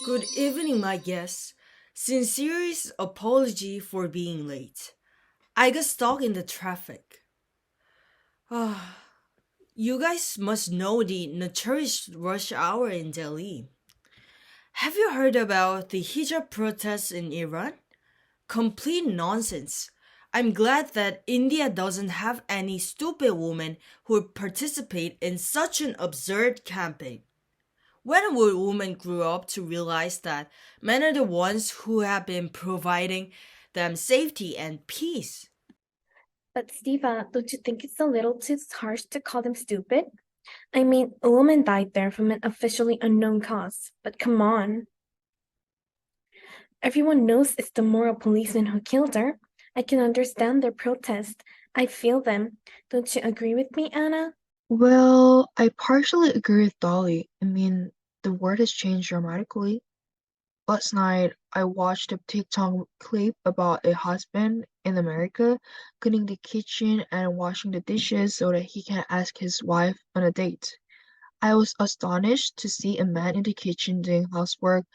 Good evening, my guests. Sincerest apology for being late. I got stuck in the traffic. Ah, you guys must know the notorious rush hour in Delhi. Have you heard about the hijab protests in Iran? Complete nonsense. I'm glad that India doesn't have any stupid women who participate in such an absurd campaign. When will women grow up to realize that men are the ones who have been providing them safety and peace? But Steva, don't you think it's a little too harsh to call them stupid? I mean, a woman died there from an officially unknown cause. But come on. Everyone knows it's the moral policeman who killed her. I can understand their protest. I feel them. Don't you agree with me, Anna? Well, I partially agree with Dolly. I mean, the world has changed dramatically. Last night, I watched a TikTok clip about a husband in America cleaning the kitchen and washing the dishes so that he can ask his wife on a date. I was astonished to see a man in the kitchen doing housework,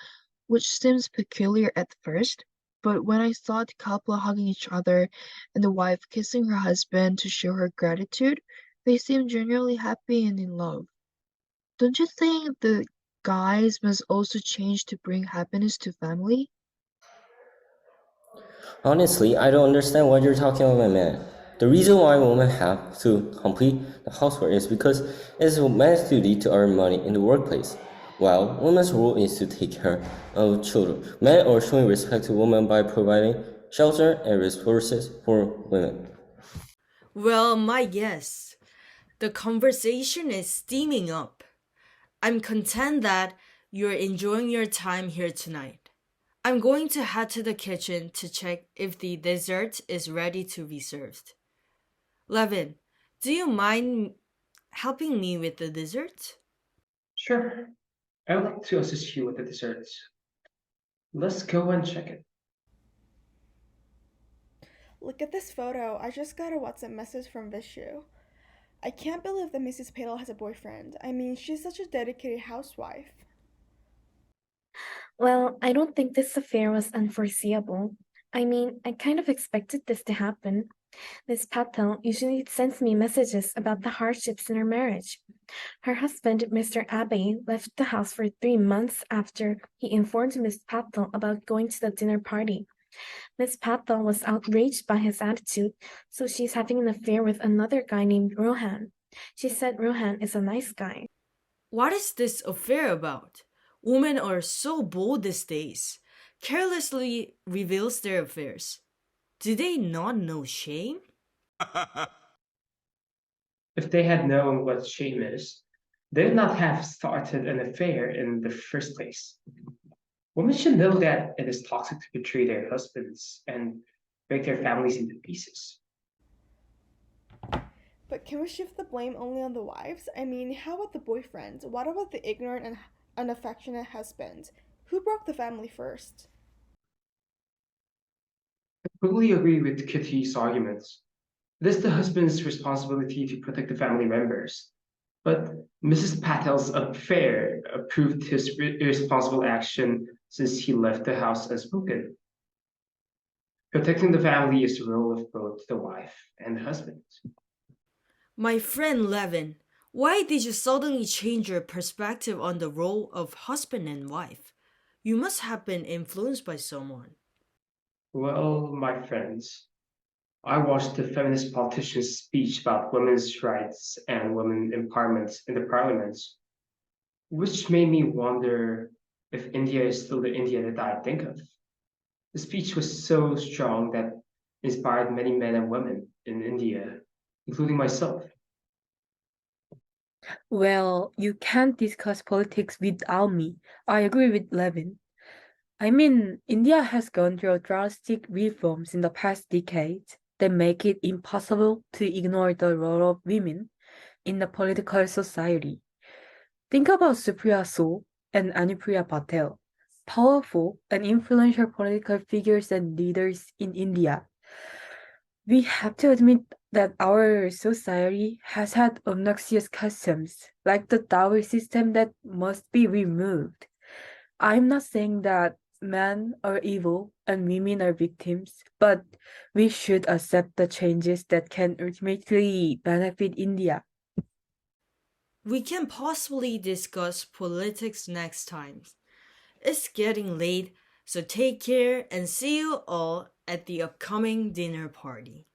which seems peculiar at first, but when I saw the couple hugging each other and the wife kissing her husband to show her gratitude, they seemed genuinely happy and in love. Don't you think the guys must also change to bring happiness to family? Honestly, I don't understand what you're talking about, man. The reason why women have to complete the housework is because it's a man's duty to earn money in the workplace, while women's role is to take care of children. Men are showing respect to women by providing shelter and resources for women. Well, my guess. The conversation is steaming up. I'm content that you're enjoying your time here tonight. I'm going to head to the kitchen to check if the dessert is ready to be served. Levin, do you mind helping me with the dessert? Sure, I would like to assist you with the desserts. Let's go and check it. Look at this photo. I just got a WhatsApp message from Vishu. I can't believe that Mrs. Patel has a boyfriend. I mean, she's such a dedicated housewife. Well, I don't think this affair was unforeseeable. I mean, I kind of expected this to happen. Miss Patel usually sends me messages about the hardships in her marriage. Her husband, Mr. Abbey, left the house for 3 months after he informed Miss Patel about going to the dinner party. Miss Patel was outraged by his attitude, so she's having an affair with another guy named Rohan. She said Rohan is a nice guy. What is this affair about? Women are so bold these days, carelessly reveals their affairs. Do they not know shame? If they had known what shame is, they would not have started an affair in the first place. Women should know that it is toxic to betray their husbands and break their families into pieces. But can we shift the blame only on the wives? I mean, how about the boyfriend? What about the ignorant and unaffectionate husband? Who broke the family first? I totally agree with Kitty's arguments. It is the husband's responsibility to protect the family members. But Mrs. Patel's affair proved his irresponsible action since he left the house unspoken. Protecting the family is the role of both the wife and the husband. My friend Levin, why did you suddenly change your perspective on the role of husband and wife? You must have been influenced by someone. Well, my friends, I watched the feminist politician's speech about women's rights and women empowerment in the parliaments, which made me wonder if India is still the India that I think of. The speech was so strong that inspired many men and women in India, including myself. Well, you can't discuss politics without me. I agree with Levin. I mean, India has gone through drastic reforms in the past decades that make it impossible to ignore the role of women in the political society. Think about Supriya Sule and Anupriya Patel, powerful and influential political figures and leaders in India. We have to admit that our society has had obnoxious customs, like the dowry system that must be removed. I'm not saying that men are evil and women are victims, but we should accept the changes that can ultimately benefit India. We can possibly discuss politics next time. It's getting late, so take care and see you all at the upcoming dinner party.